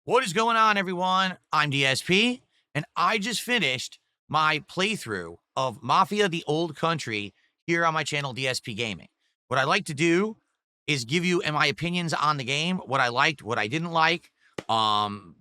What is going on, everyone? I'm DSP, and I just finished my playthrough of Mafia the Old Country here on my channel, DSPGaming. What I like to do is give you my opinions on the game, what I liked, what I didn't like,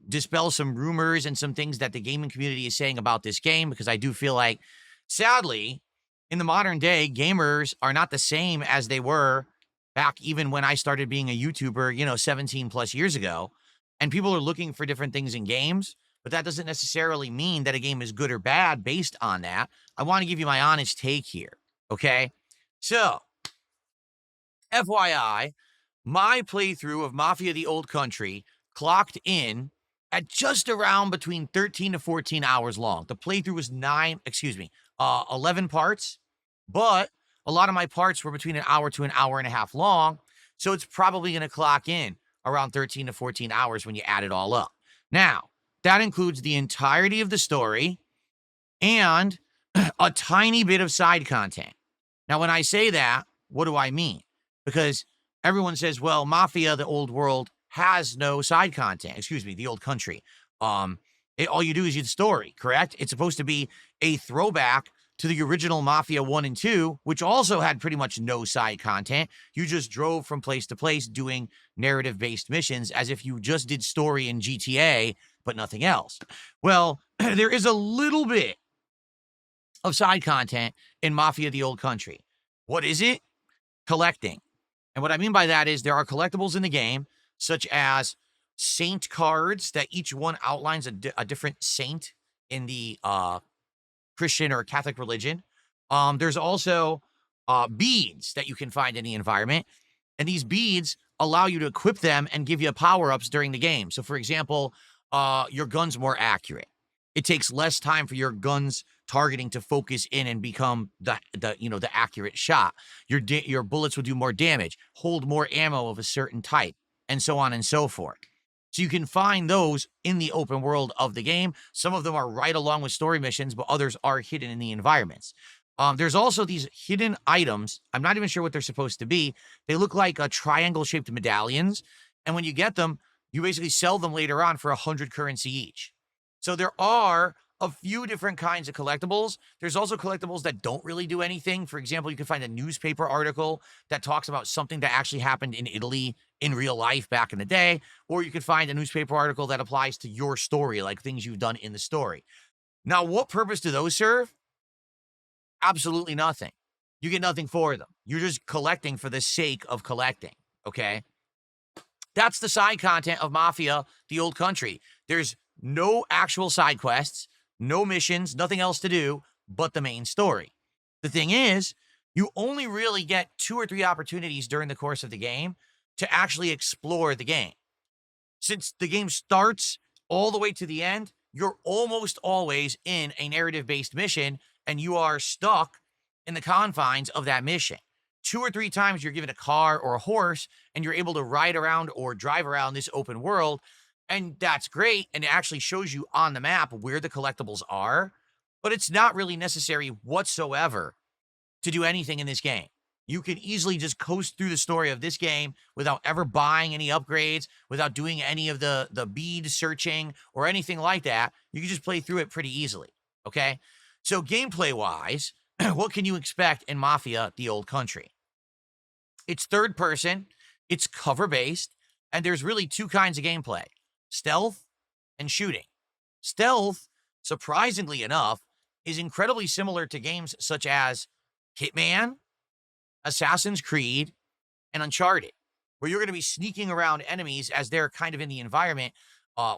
dispel some rumors and some things that the gaming community is saying about this game, because I do feel like, sadly, in the modern day, gamers are not the same as they were back even when I started being a YouTuber, 17 plus years ago. And people are looking for different things in games, but that doesn't necessarily mean that a game is good or bad based on that. I want to give you my honest take here. Okay. So, FYI, my playthrough of Mafia the Old Country clocked in at just around between 13 to 14 hours long. The playthrough was 11 parts, but a lot of my parts were between an hour to an hour and a half long. So it's probably going to clock in around 13 to 14 hours when you add it all up. Now, that includes the entirety of the story and a tiny bit of side content. Now, when I say that, what do I mean? Because everyone says, well, Mafia, the old world, has no side content. The old country. All you do is the story, correct? It's supposed to be a throwback to the original Mafia 1 and 2, which also had pretty much no side content. You just drove from place to place doing narrative-based missions as if you just did story in GTA, but nothing else. Well, there is a little bit of side content in Mafia the Old Country. What is it? Collecting. And what I mean by that is there are collectibles in the game, such as saint cards that each one outlines a different saint in the Christian or Catholic religion. There's also beads that you can find in the environment. And these beads allow you to equip them and give you power-ups during the game. So, for example, your gun's more accurate. It takes less time for your gun's targeting to focus in and become the accurate shot. Your bullets will do more damage, hold more ammo of a certain type, and so on and so forth. So you can find those in the open world of the game. Some of them are right along with story missions, but others are hidden in the environments. There's also these hidden items. I'm not even sure what they're supposed to be. They look like triangle-shaped medallions. And when you get them, you basically sell them later on for 100 currency each. So there are a few different kinds of collectibles. There's also collectibles that don't really do anything. For example, you can find a newspaper article that talks about something that actually happened in Italy in real life back in the day, or you could find a newspaper article that applies to your story, like things you've done in the story. Now, what purpose do those serve? Absolutely nothing. You get nothing for them. You're just collecting for the sake of collecting, okay? That's the side content of Mafia, the Old Country. There's no actual side quests, no missions, nothing else to do but the main story. The thing is, you only really get 2 or 3 opportunities during the course of the game to actually explore the game. Since the game starts all the way to the end, you're almost always in a narrative-based mission, and you are stuck in the confines of that mission. 2 or 3 times you're given a car or a horse, and you're able to ride around or drive around this open world, and that's great, and it actually shows you on the map where the collectibles are, but it's not really necessary whatsoever to do anything in this game. You can easily just coast through the story of this game without ever buying any upgrades, without doing any of the bead searching or anything like that. You can just play through it pretty easily, okay? So gameplay-wise, what can you expect in Mafia, the Old Country? It's third person, it's cover-based, and there's really 2 kinds of gameplay: stealth and shooting. Stealth, surprisingly enough, is incredibly similar to games such as Hitman, Assassin's Creed, and Uncharted, where you're going to be sneaking around enemies as they're kind of in the environment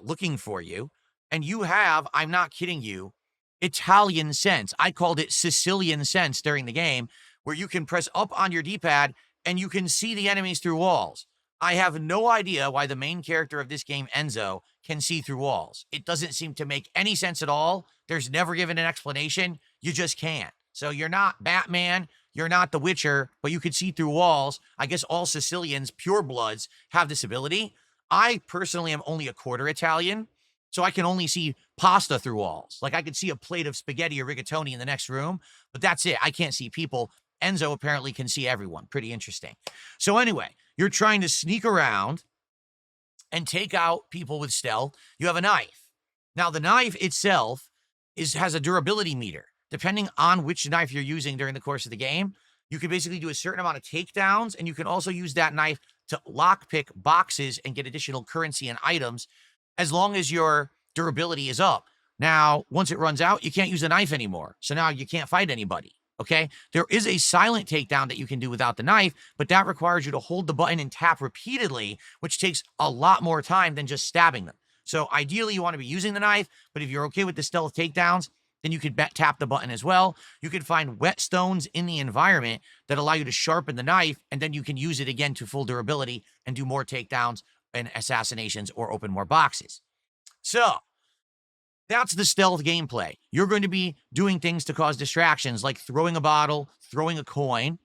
looking for you. And you have, I'm not kidding you, Italian sense. I called it Sicilian sense during the game, where you can press up on your D-pad and you can see the enemies through walls. I have no idea why the main character of this game, Enzo, can see through walls. It doesn't seem to make any sense at all. There's never given an explanation. You just can't. So you're not Batman, you're not The Witcher, but you could see through walls. I guess all Sicilians, purebloods, have this ability. I personally am only a quarter Italian, so I can only see pasta through walls. Like, I could see a plate of spaghetti or rigatoni in the next room, but that's it. I can't see people. Enzo apparently can see everyone. Pretty interesting. So anyway, you're trying to sneak around and take out people with stealth, you have a knife. Now, the knife itself has a durability meter. Depending on which knife you're using during the course of the game, you can basically do a certain amount of takedowns, and you can also use that knife to lockpick boxes and get additional currency and items as long as your durability is up. Now, once it runs out, you can't use a knife anymore. So now you can't fight anybody. Okay. There is a silent takedown that you can do without the knife, but that requires you to hold the button and tap repeatedly, which takes a lot more time than just stabbing them. So ideally, you want to be using the knife, but if you're okay with the stealth takedowns, then you could tap the button as well. You can find whetstones in the environment that allow you to sharpen the knife, and then you can use it again to full durability and do more takedowns and assassinations or open more boxes. So that's the stealth gameplay. You're going to be doing things to cause distractions, like throwing a bottle, throwing a coin.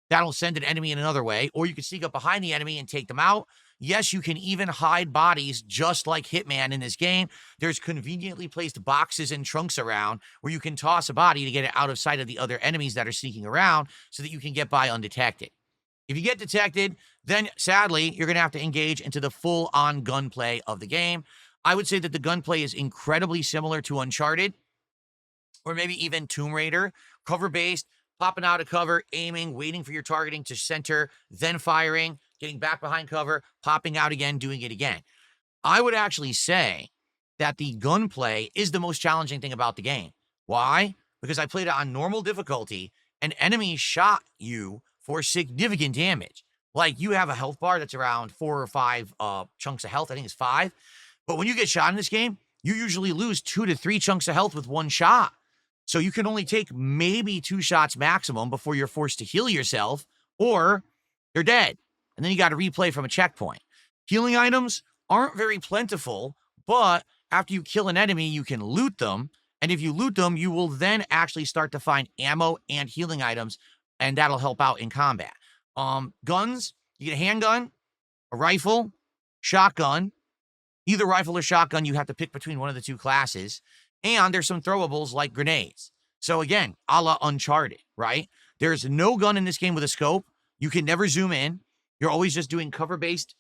That'll send an enemy in another way, or you can sneak up behind the enemy and take them out. Yes, you can even hide bodies just like Hitman in this game. There's conveniently placed boxes and trunks around where you can toss a body to get it out of sight of the other enemies that are sneaking around so that you can get by undetected. If you get detected, then sadly, you're going to have to engage into the full-on gunplay of the game. I would say that the gunplay is incredibly similar to Uncharted, or maybe even Tomb Raider, cover-based, popping out of cover, aiming, waiting for your targeting to center, then firing, getting back behind cover, popping out again, doing it again. I would actually say that the gunplay is the most challenging thing about the game. Why? Because I played it on normal difficulty, and enemies shot you for significant damage. Like, you have a health bar that's around 4 or 5 chunks of health. I think it's 5. But when you get shot in this game, you usually lose 2 to 3 chunks of health with one shot. So you can only take maybe 2 shots maximum before you're forced to heal yourself, or you're dead. And then you got to replay from a checkpoint. Healing items aren't very plentiful, but after you kill an enemy, you can loot them. And if you loot them, you will then actually start to find ammo and healing items, and that'll help out in combat. Guns, you get a handgun, a rifle, shotgun. Either rifle or shotgun, you have to pick between one of the 2 classes. And there's some throwables like grenades. So again, a la Uncharted, right? There's no gun in this game with a scope. You can never zoom in. You're always just doing cover-based,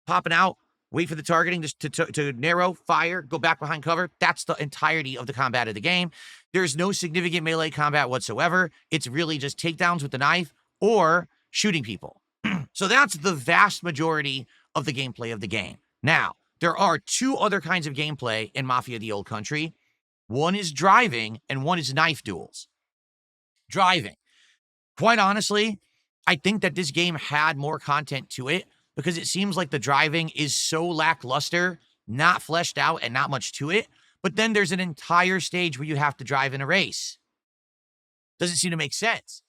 popping out, wait for the targeting to narrow, fire, go back behind cover. That's the entirety of the combat of the game. There's no significant melee combat whatsoever. It's really just takedowns with the knife or shooting people. So that's the vast majority of the gameplay of the game. Now, there are 2 other kinds of gameplay in Mafia the Old Country. One is driving, and one is knife duels. Driving. Quite honestly, I think that this game had more content to it because it seems like the driving is so lackluster, not fleshed out, and not much to it. But then there's an entire stage where you have to drive in a race. Doesn't seem to make sense.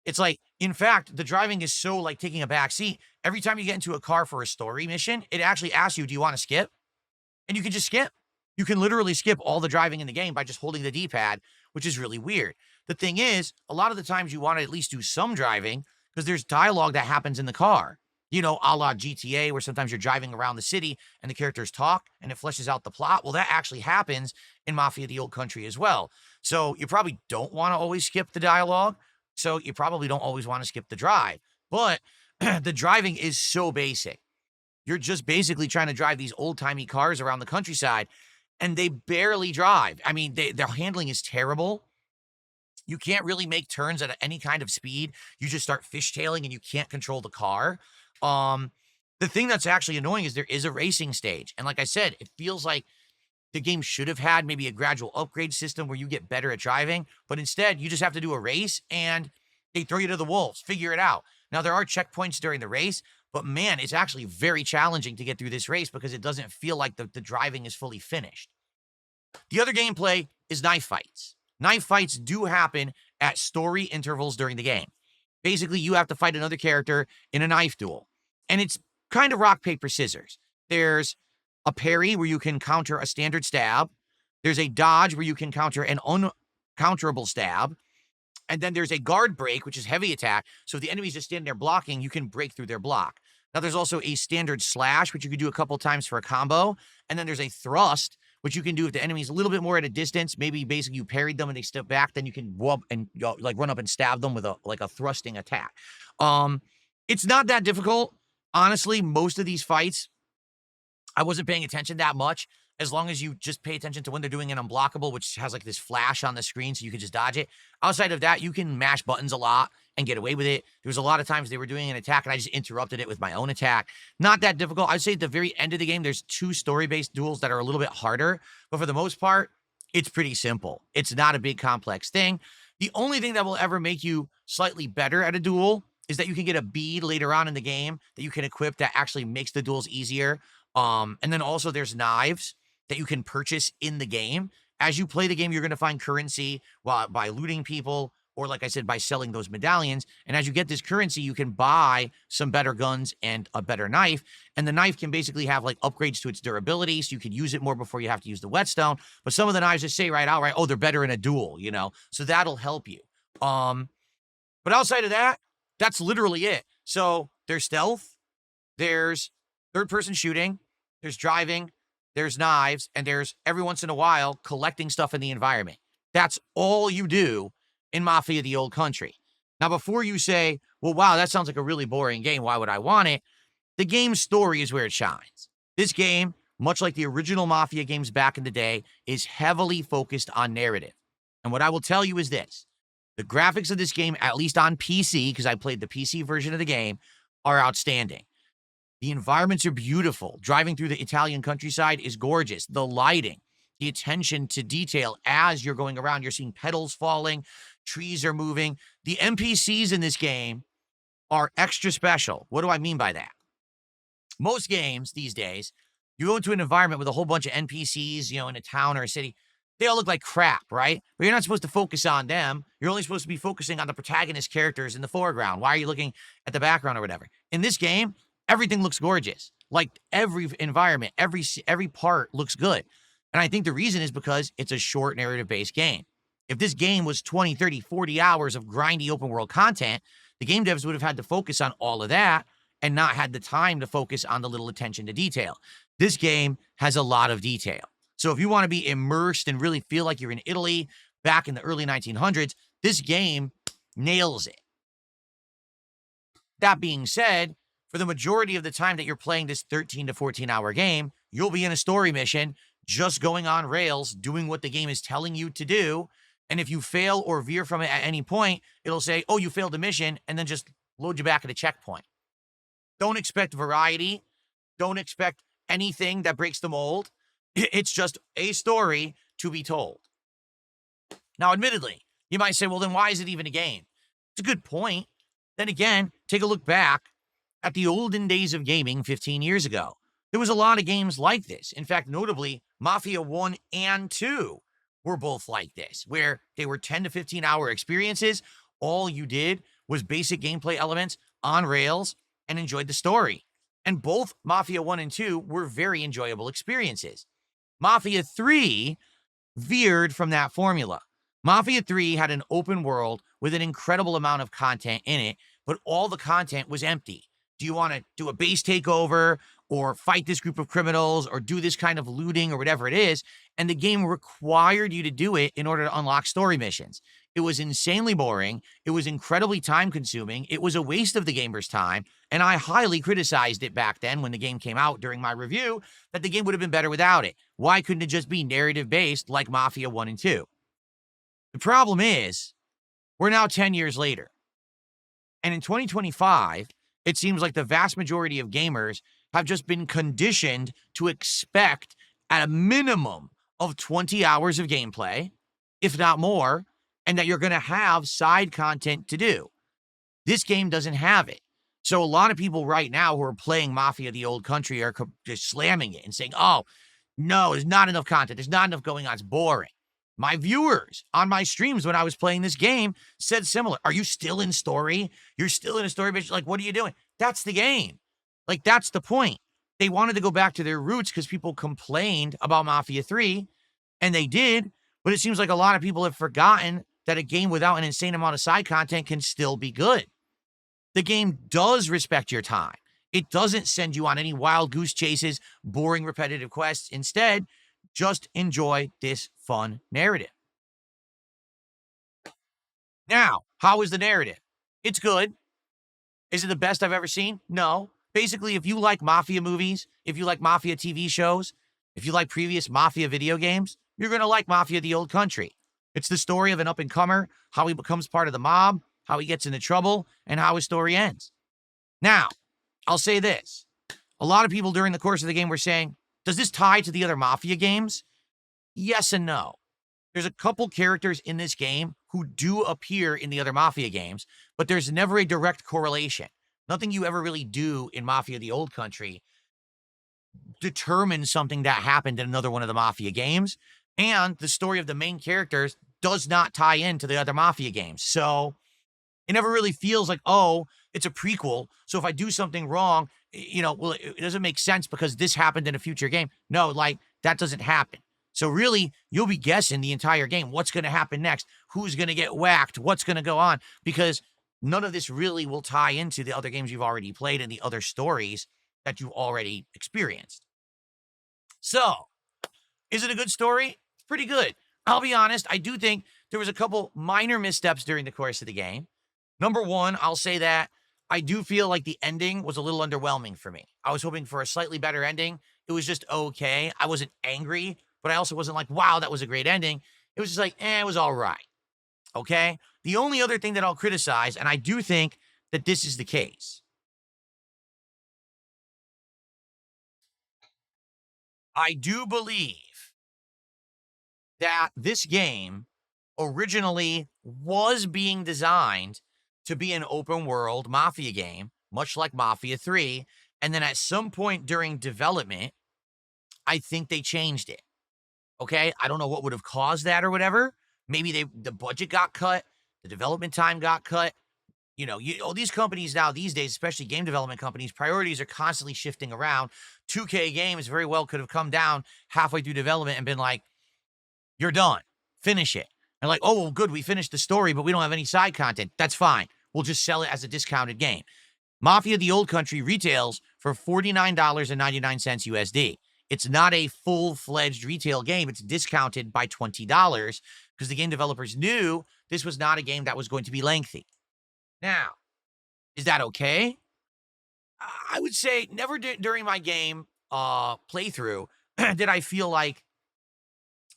It's like, in fact, the driving is so like taking a back seat. Every time you get into a car for a story mission, it actually asks you, do you want to skip? And you can just skip. You can literally skip all the driving in the game by just holding the D-pad, which is really weird. The thing is, a lot of the times you want to at least do some driving because there's dialogue that happens in the car. You know, a la GTA, where sometimes you're driving around the city and the characters talk and it fleshes out the plot. Well, that actually happens in Mafia the Old Country as well. So you probably don't want to always skip the dialogue. So you probably don't always want to skip the drive. But the driving is so basic. You're just basically trying to drive these old-timey cars around the countryside, and they barely drive. I mean, their handling is terrible. You can't really make turns at any kind of speed. You just start fishtailing, and you can't control the car. The thing that's actually annoying is there is a racing stage. And like I said, it feels like the game should have had maybe a gradual upgrade system where you get better at driving, but instead you just have to do a race and they throw you to the wolves. Figure it out. Now, there are checkpoints during the race, but man, it's actually very challenging to get through this race because it doesn't feel like the driving is fully finished. The other gameplay is knife fights. Knife fights do happen at story intervals during the game. Basically, you have to fight another character in a knife duel, and it's kind of rock, paper, scissors. There's a parry where you can counter a standard stab. There's a dodge where you can counter an uncounterable stab. And then there's a guard break, which is heavy attack. So if the enemy's just standing there blocking, you can break through their block. Now, there's also a standard slash, which you can do a couple times for a combo. And then there's a thrust, which you can do if the enemy's a little bit more at a distance. Maybe basically you parried them and they step back, then you can whoop and like run up and stab them with a thrusting attack. It's not that difficult. Honestly, most of these fights I wasn't paying attention that much. As long as you just pay attention to when they're doing an unblockable, which has like this flash on the screen so you can just dodge it. Outside of that, you can mash buttons a lot and get away with it. There was a lot of times they were doing an attack and I just interrupted it with my own attack. Not that difficult. I'd say at the very end of the game, there's 2 story-based duels that are a little bit harder, but for the most part, it's pretty simple. It's not a big complex thing. The only thing that will ever make you slightly better at a duel is that you can get a bead later on in the game that you can equip that actually makes the duels easier. And then also there's knives that you can purchase in the game. As you play the game, you're going to find currency by looting people, or like I said, by selling those medallions. And as you get this currency, you can buy some better guns and a better knife. And the knife can basically have like upgrades to its durability, so you can use it more before you have to use the whetstone. But some of the knives just say right outright, oh, they're better in a duel, you know? So that'll help you. But outside of that, that's literally it. So there's stealth, there's third-person shooting, there's driving, there's knives, and there's every once in a while collecting stuff in the environment. That's all you do in Mafia the Old Country. Now, before you say, well, wow, that sounds like a really boring game, why would I want it? The game's story is where it shines. This game, much like the original Mafia games back in the day, is heavily focused on narrative. And what I will tell you is this. The graphics of this game, at least on PC, because I played the PC version of the game, are outstanding. The environments are beautiful. Driving through the Italian countryside is gorgeous. The lighting, the attention to detail as you're going around. You're seeing petals falling, trees are moving. The NPCs in this game are extra special. What do I mean by that? Most games these days, you go into an environment with a whole bunch of NPCs, you know, in a town or a city. They all look like crap, right? But you're not supposed to focus on them. You're only supposed to be focusing on the protagonist characters in the foreground. Why are you looking at the background or whatever? In this game, everything looks gorgeous. Like every environment, every part looks good. And I think the reason is because it's a short narrative-based game. If this game was 20, 30, 40 hours of grindy open world content, the game devs would have had to focus on all of that and not had the time to focus on the little attention to detail. This game has a lot of detail. So if you want to be immersed and really feel like you're in Italy back in the early 1900s, this game nails it. That being said, for the majority of the time that you're playing this 13 to 14 hour game, you'll be in a story mission, just going on rails, doing what the game is telling you to do. And if you fail or veer from it at any point, it'll say, oh, you failed the mission, and then just load you back at a checkpoint. Don't expect variety. Don't expect anything that breaks the mold. It's just a story to be told. Now, admittedly, you might say, well, then why is it even a game? It's a good point. Then again, take a look back at the olden days of gaming 15 years ago. There was a lot of games like this. In fact, notably, Mafia 1 and 2 were both like this, where they were 10 to 15 hour experiences. All you did was basic gameplay elements on rails and enjoyed the story. And both Mafia 1 and 2 were very enjoyable experiences. Mafia 3 veered from that formula. Mafia 3 had an open world with an incredible amount of content in it, but all the content was empty. Do you want to do a base takeover or fight this group of criminals or do this kind of looting or whatever it is? And the game required you to do it in order to unlock story missions. It was insanely boring. It was incredibly time consuming. It was a waste of the gamer's time. And I highly criticized it back then when the game came out during my review that the game would have been better without it. Why couldn't it just be narrative based like Mafia 1 and 2? The problem is we're now 10 years later. And in 2025, it seems like the vast majority of gamers have just been conditioned to expect at a minimum of 20 hours of gameplay, if not more, and that you're going to have side content to do. This game doesn't have it. So a lot of people right now who are playing Mafia the Old Country are just slamming it and saying, oh, no, there's not enough content. There's not enough going on. It's boring. My viewers on my streams when I was playing this game said similar. Are you still in story? You're still in a story mission? Like, what are you doing? That's the game. Like, that's the point. They wanted to go back to their roots because people complained about Mafia 3, and they did, but it seems like a lot of people have forgotten that a game without an insane amount of side content can still be good. The game does respect your time. It doesn't send you on any wild goose chases, boring repetitive quests. Instead, just enjoy this fun narrative. Now, how is the narrative? It's good. Is it the best I've ever seen? No. Basically, if you like Mafia movies, if you like Mafia TV shows, if you like previous Mafia video games, you're going to like Mafia the Old Country. It's the story of an up-and-comer, how he becomes part of the mob, how he gets into trouble, and how his story ends. Now, I'll say this. A lot of people during the course of the game were saying, does this tie to the other Mafia games? Yes and no. There's a couple characters in this game who do appear in the other Mafia games, but there's never a direct correlation. Nothing you ever really do in Mafia the Old Country determines something that happened in another one of the Mafia games, and the story of the main characters does not tie into the other Mafia games. So it never really feels like, oh, it's a prequel. So if I do something wrong, well, it doesn't make sense because this happened in a future game. No, like that doesn't happen. So really, you'll be guessing the entire game. What's going to happen next? Who's going to get whacked? What's going to go on? Because none of this really will tie into the other games you've already played and the other stories that you've already experienced. So, is it a good story? It's pretty good. I'll be honest, I do think there was a couple minor missteps during the course of the game. Number one, I'll say that I do feel like the ending was a little underwhelming for me. I was hoping for a slightly better ending. It was just okay. I wasn't angry, but I also wasn't like, wow, that was a great ending. It was just like, it was all right. Okay? The only other thing that I'll criticize, and I do think that this is the case, I do believe that this game originally was being designed to be an open world Mafia game, much like Mafia 3. And then at some point during development, I think they changed it. Okay. I don't know what would have caused that or whatever. Maybe the budget got cut, the development time got cut. These companies now, these days, especially game development companies, priorities are constantly shifting around. 2K Games very well could have come down halfway through development and been like, you're done. Finish it. And like, oh, well, good. We finished the story, but we don't have any side content. That's fine. We'll just sell it as a discounted game. Mafia the Old Country retails for $49.99 USD. It's not a full-fledged retail game. It's discounted by $20 because the game developers knew this was not a game that was going to be lengthy. Now, is that okay? I would say never during my game playthrough did I feel like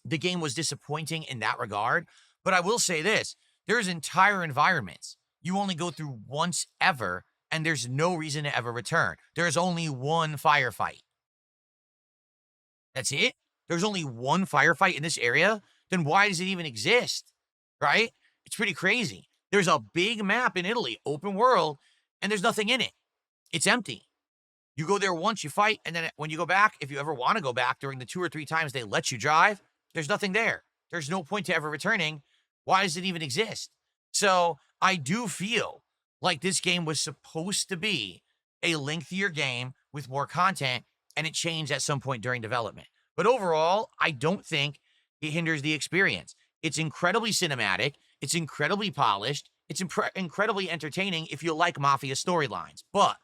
the game was disappointing in that regard. But I will say this, there's entire environments you only go through once ever, and there's no reason to ever return. There's only one firefight. That's it? There's only one firefight in this area? Then why does it even exist? Right? It's pretty crazy. There's a big map in Italy, open world, and there's nothing in it. It's empty. You go there once, you fight, and then when you go back, if you ever want to go back during the 2 or 3 times they let you drive, there's nothing there. There's no point to ever returning. Why does it even exist? So I do feel like this game was supposed to be a lengthier game with more content, and it changed at some point during development. But overall, I don't think it hinders the experience. It's incredibly cinematic. It's incredibly polished. It's incredibly entertaining if you like Mafia storylines. But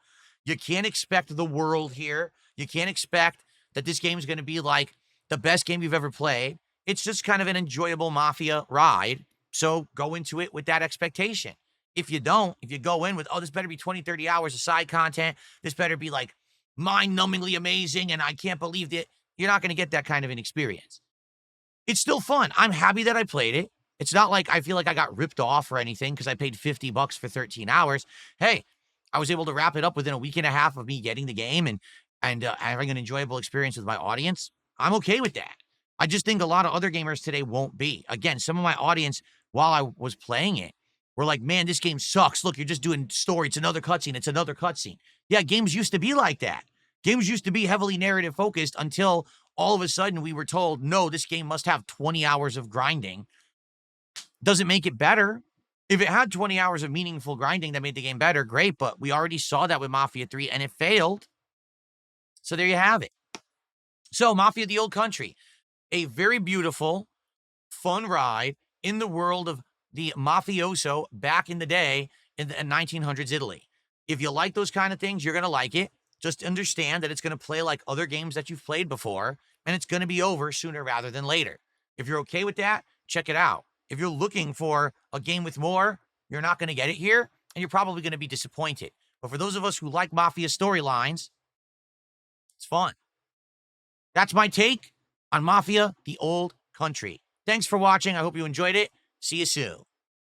you can't expect the world here. You can't expect that this game is going to be like the best game you've ever played. It's just kind of an enjoyable Mafia ride. So go into it with that expectation. If you don't, if you go in with, oh, this better be 20, 30 hours of side content, this better be like mind-numbingly amazing, and I can't believe it, you're not going to get that kind of an experience. It's still fun. I'm happy that I played it. It's not like I feel like I got ripped off or anything because I paid $50 for 13 hours. Hey, I was able to wrap it up within a week and a half of me getting the game and having an enjoyable experience with my audience. I'm okay with that. I just think a lot of other gamers today won't be. Again, some of my audience, while I was playing it, were like, man, this game sucks. Look, you're just doing story. It's another cutscene. It's another cutscene. Yeah, games used to be like that. Games used to be heavily narrative focused until all of a sudden we were told, no, this game must have 20 hours of grinding. Doesn't make it better. If it had 20 hours of meaningful grinding that made the game better, great. But we already saw that with Mafia 3 and it failed. So there you have it. So Mafia the Old Country, a very beautiful, fun ride in the world of the mafioso back in the day in the 1900s Italy. If you like those kind of things, you're going to like it. Just understand that it's going to play like other games that you've played before, and it's going to be over sooner rather than later. If you're okay with that, check it out. If you're looking for a game with more, you're not going to get it here, and you're probably going to be disappointed. But for those of us who like Mafia storylines, it's fun. That's my take on Mafia, the Old Country. Thanks for watching. I hope you enjoyed it. See you soon.